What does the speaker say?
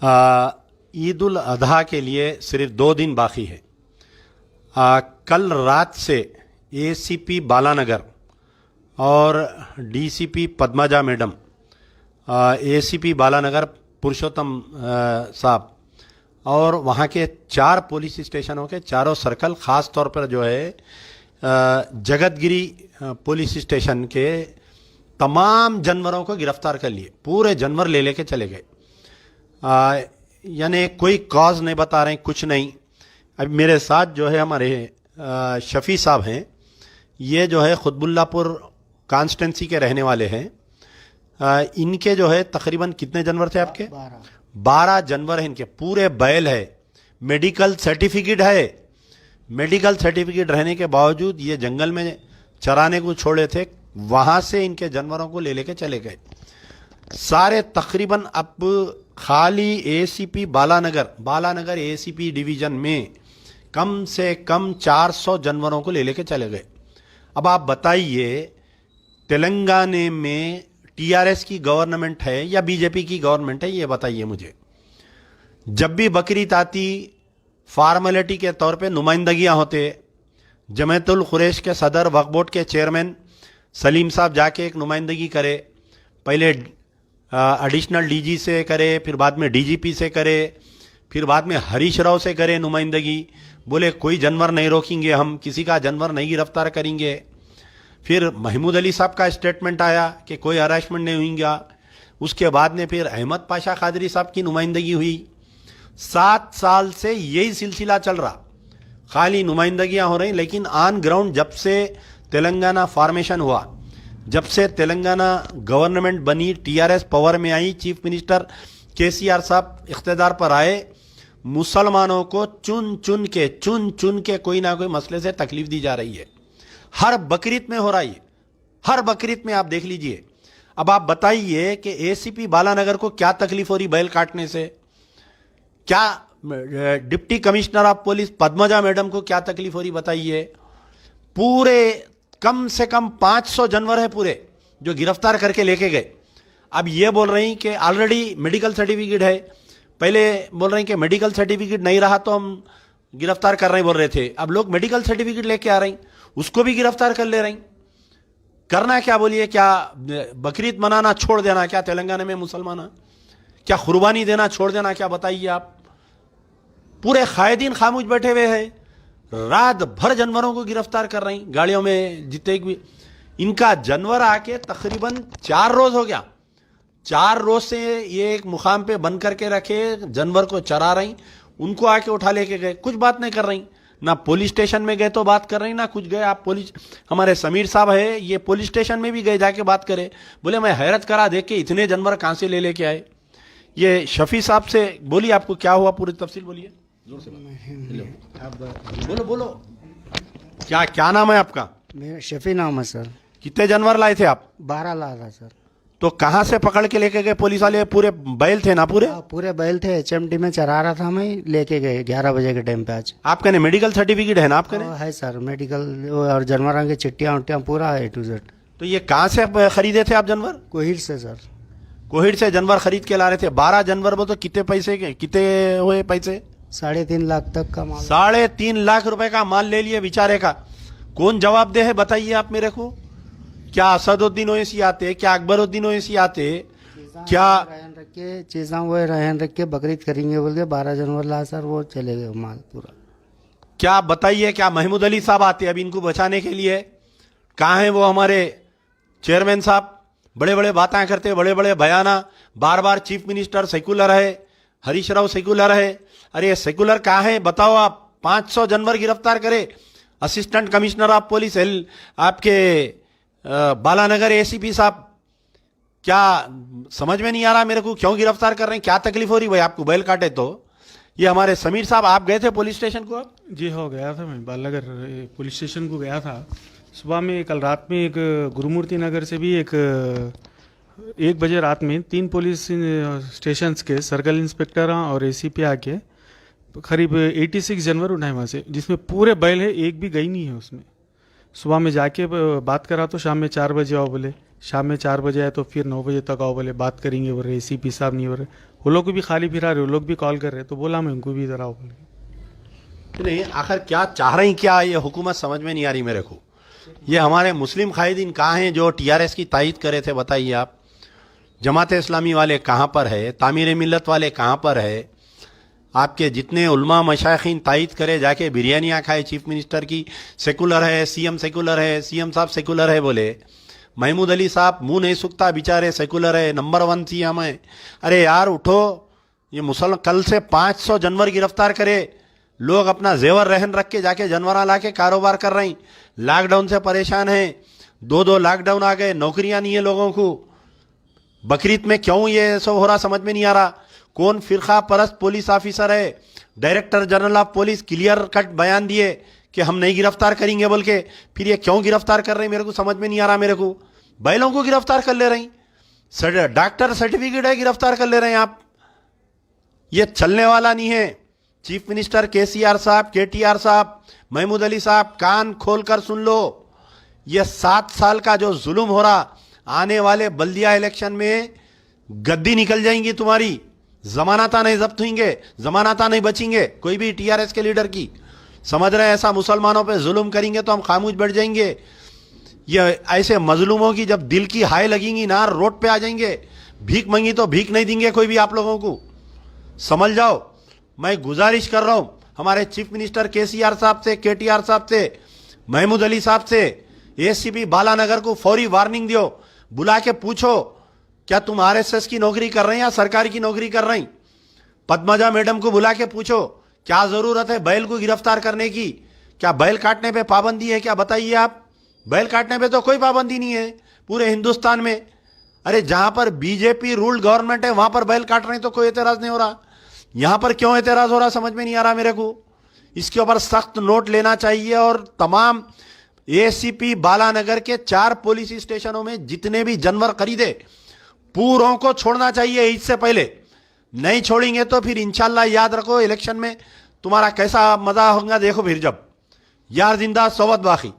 ईद उल अधा के लिए सिर्फ 2 दिन बाकी है। कल रात से एसीपी बालानगर और DCP Padmaja madam, ACP Balanagar Purushottam साहब और वहाँ के 4 पुलिस स्टेशनों के चारों सर्कल, ख़ास तौर पर जो है जगतगिरी पुलिस स्टेशन के तमाम जानवरों को गिरफ्तार कर लिए। पूरे जानवर ले लेके चले गए। यानी कोई कॉज नहीं बता रहे, कुछ नहीं। अब मेरे साथ जो है हमारे शफी साहब हैं, ये जो है खुतबुल्लापुर कॉन्स्टेंसी के रहने वाले हैं। इनके जो है तकरीबन कितने जानवर थे आपके? 12 जानवर हैं इनके, पूरे बैल है, मेडिकल सर्टिफिकेट है। मेडिकल सर्टिफिकेट रहने के बावजूद ये जंगल में चराने को छोड़े थे, वहाँ से इनके जानवरों को ले लेके चले गए सारे। तकरीबन अब खाली एसीपी बालानगर एसीपी डिवीजन में कम से कम 400 जानवरों को ले लेके चले गए। अब आप बताइए, तेलंगाना में टीआरएस की गवर्नमेंट है या बीजेपी की गवर्नमेंट है, ये बताइए मुझे। जब भी बकरीद आती, फॉर्मेलिटी के तौर पे नुमाइंदगियां होते। जमातुल कुरैश के सदर, वक्फ बोर्ड के चेयरमैन सलीम साहब जाके एक नुमाइंदगी करे। पहले एडिशनल डीजी से करे, फिर बाद में डीजीपी से करे, फिर बाद में हरीश राव से करे नुमाइंदगी। बोले कोई जानवर नहीं रोकेंगे, हम किसी का जानवर नहीं गिरफ्तार करेंगे। फिर महमूद अली साहब का स्टेटमेंट आया कि कोई हरासमेंट नहीं होगा। उसके बाद में फिर अहमद पाशा कादरी साहब की नुमाइंदगी हुई। 7 साल से यही सिलसिला चल रहा, खाली नुमाइंदगियां हो रही। लेकिन ऑन ग्राउंड जब से तेलंगाना फॉर्मेशन हुआ, जब से तेलंगाना गवर्नमेंट बनी, टीआरएस पावर में आई, चीफ मिनिस्टर केसीआर साहब इख्तिदार पर आए, मुसलमानों को चुन चुन के कोई ना कोई मसले से तकलीफ दी जा रही है। हर बकरीद में हो रहा है, हर बकरीद में आप देख लीजिए। अब आप बताइए कि एसीपी बालानगर को क्या तकलीफ हो रही बैल काटने से? क्या deputy commissioner of police Padmaja madam को क्या तकलीफ हो रही बताइए? पूरे कम से कम 500 जानवर है पूरे जो गिरफ्तार करके लेके गए। अब ये बोल रही हैं कि ऑलरेडी मेडिकल सर्टिफिकेट है। पहले बोल रहे हैं कि मेडिकल सर्टिफिकेट नहीं रहा तो हम गिरफ्तार कर रहे हैं, बोल रहे थे। अब लोग मेडिकल सर्टिफिकेट लेके आ रहे हैं, उसको भी गिरफ्तार कर ले रहे हैं। करना क्या बोलिए? क्या बकरीद मनाना छोड़ देना क्या तेलंगाना में मुसलमान? क्या कुर्बानी देना छोड़ देना क्या? बताइए आप। पूरे कायदीन खामोश बैठे हुए हैं, रात भर जानवरों को गिरफ्तार कर रही गाड़ियों में जितने भी। इनका जानवर आके तकरीबन 4 रोज हो गया। 4 रोज से ये एक मुकाम पे बंद करके रखे, जानवर को चरा रही। उनको आके उठा लेके गए, कुछ बात नहीं कर रही। ना पुलिस स्टेशन में गए तो बात कर रही, ना कुछ गए। आप पुलिस, हमारे समीर साहब है, ये पुलिस स्टेशन में भी गए, जाके बात करे। बोले मैं हैरत करा देख के इतने जानवर कहाँ से ले लेके आए। ये शफी साहब से बोलिए, आपको क्या हुआ, पूरी तफसील बोलिए जोर से। बोलो क्या नाम है आपका? मेरा शफी नाम है सर। कितने जानवर लाए थे आप? 12 लाया था सर। तो कहाँ से पकड़ के लेके गए पुलिस वाले? पूरे बैल थे ना? पूरे बैल थे, एचएमटी में चरा रहा था, मैं लेके गए 11 बजे के टाइम पे। आज आपका ने मेडिकल सर्टिफिकेट है ना आपका? है सर, मेडिकल और जानवरों की चिट्टियाँ उट्टियाँ पूरा है A to Z। तो ये कहाँ से खरीदे थे आप जानवर? कोहिर से सर। कोहिर से जानवर खरीद के ला रहे थे। 12 जानवर वो तो कितने पैसे के, कितने हुए पैसे? 3.5 लाख तक का माल। 3.5 लाख रुपए का माल ले लिए बेचारे का। कौन जवाब दे है बताइए आप मेरे को? क्या असदुद्दीन ओवैसी आते, क्या अकबरुद्दीन ओवैसी आते, क्या चीज़ा वो रहन रख के बकरीद करेंगे बोल के 12 जानवर ला सर, वो चले गए माल पूरा। क्या बताइए, क्या महमूद अली साहब आते अब इनको बचाने के लिए? कहाँ हैं वो हमारे चेयरमैन साहब? बड़े बड़े बातें करते, बड़े बड़े बयाना, बार बार चीफ मिनिस्टर सेकुलर है, हरीश राव सेकुलर है। अरे सेकुलर कहाँ है बताओ आप? 500 जानवर गिरफ्तार करे। असिस्टेंट कमिश्नर ऑफ पुलिस आपके बालानगर एसीपी साहब, क्या समझ में नहीं आ रहा मेरे को, क्यों गिरफ्तार कर रहे हैं? क्या तकलीफ हो रही भाई आपको बैल काटे तो? ये हमारे समीर साहब, आप गए थे पुलिस स्टेशन को? आप? जी हो गया था, मैं बालानगर पुलिस स्टेशन को गया था सुबह में। कल रात में एक गुरुमूर्ति नगर से भी 1 बजे रात में 3 पुलिस स्टेशन के सर्कल इंस्पेक्टर और एसीपी आके करीब 86 जानवर उठाए वहाँ से, जिसमें पूरे बैल है, एक भी गई नहीं है उसमें। सुबह में जाके बात करा तो शाम में 4 बजे आओ बोले। शाम में 4 बजे आए तो फिर 9 बजे तक आओ बोले, बात करेंगे बोल रहे। एसीपी साहब नहीं बोल रहे, वो लोग भी खाली फिरा रहे, वो लोग भी कॉल कर रहे, तो बोला मैं उनको भी इधर आओ बोल के। नहीं, आखिर क्या चाह रही क्या ये हुकूमत, समझ में नहीं आ रही मेरे को। ये हमारे मुस्लिम कायदीन कहाँ हैं जो टीआरएस की तायद करे थे, बताइए आप। जमात इस्लामी वाले कहाँ पर है, तामीर मिल्लत वाले कहाँ पर है। आपके जितने उलमा मशाइखीन तायद करे, जाके बिरयानियाँ खाए चीफ मिनिस्टर की, सेकुलर है, सीएम सेकुलर है, सीएम साहब सेकुलर है बोले। महमूद अली साहब मुंह नहीं सूखता बेचारे, सेकुलर है, नंबर 1 सीएम है। अरे यार उठो, ये मुसलमान कल से 500 जानवर गिरफ्तार करे, लोग अपना जेवर रहन रख के जाके जानवर ला के कारोबार कर रहे हैं। लॉकडाउन से परेशान हैं, 2 लॉकडाउन आ गए, नौकरियां नहीं है लोगों को। बकरीद में क्यों ये सब हो रहा समझ में नहीं आ रहा। कौन फिरका परस्त पुलिस ऑफिसर है, director general of police clear cut बयान दिए कि हम नहीं गिरफ्तार करेंगे बोल के, फिर ये क्यों गिरफ्तार कर रहे हैं मेरे को समझ में नहीं आ रहा। मेरे को बैलों को गिरफ्तार कर ले रहे हैं, डॉक्टर सर्टिफिकेट है गिरफ्तार कर ले रहे हैं आप। ये चलने वाला नहीं है। चीफ मिनिस्टर केसीआर साहब, केटीआर साहब, महमूद अली साहब, कान खोलकर सुन लो। ये 7 साल का जो जुल्म हो रहा, आने वाले बल्दिया इलेक्शन में गद्दी निकल जाएंगी तुम्हारी, जमानता नहीं जब्त होंगे, जमानता नहीं बचेंगे कोई भी टीआरएस के लीडर की। समझ रहे हैं ऐसा मुसलमानों पे जुल्म करेंगे तो हम खामोश बैठ जाएंगे। ये ऐसे मजलूमों की जब दिल की हाय लगेंगी ना, रोड पे आ जाएंगे। भीख मांगी तो भीख नहीं देंगे कोई भी आप लोगों को, समझ जाओ। मैं गुजारिश कर रहा हूं हमारे चीफ मिनिस्टर केसीआर साहब से, केटीआर साहब से, महमूद अली साहब से, एसीपी बालानगर को फौरी वार्निंग दियो, बुला के पूछो क्या तुम आरएसएस की नौकरी कर रहे हैं या सरकारी की नौकरी कर रहे हैं। पद्मजा मैडम को बुला के पूछो क्या जरूरत है बैल को गिरफ्तार करने की, क्या बैल काटने पे पाबंदी है क्या, बताइए आप। बैल काटने पे तो कोई पाबंदी नहीं है पूरे हिंदुस्तान में। अरे जहां पर बीजेपी रूल्ड गवर्नमेंट है वहां पर बैल काट रहे हैं तो कोई एतराज नहीं हो रहा, यहां पर क्यों एतराज हो रहा समझ में नहीं आ रहा मेरे को। इसके ऊपर सख्त नोट लेना चाहिए और तमाम एसीपी बालानगर के 4 पुलिस स्टेशनों में जितने भी जानवर खरीदे पूरों को छोड़ना चाहिए इससे पहले। नहीं छोड़ेंगे तो फिर इंशाल्लाह याद रखो इलेक्शन में तुम्हारा कैसा मजा होगा देखो फिर जब। यार जिंदा सोवत बाकी।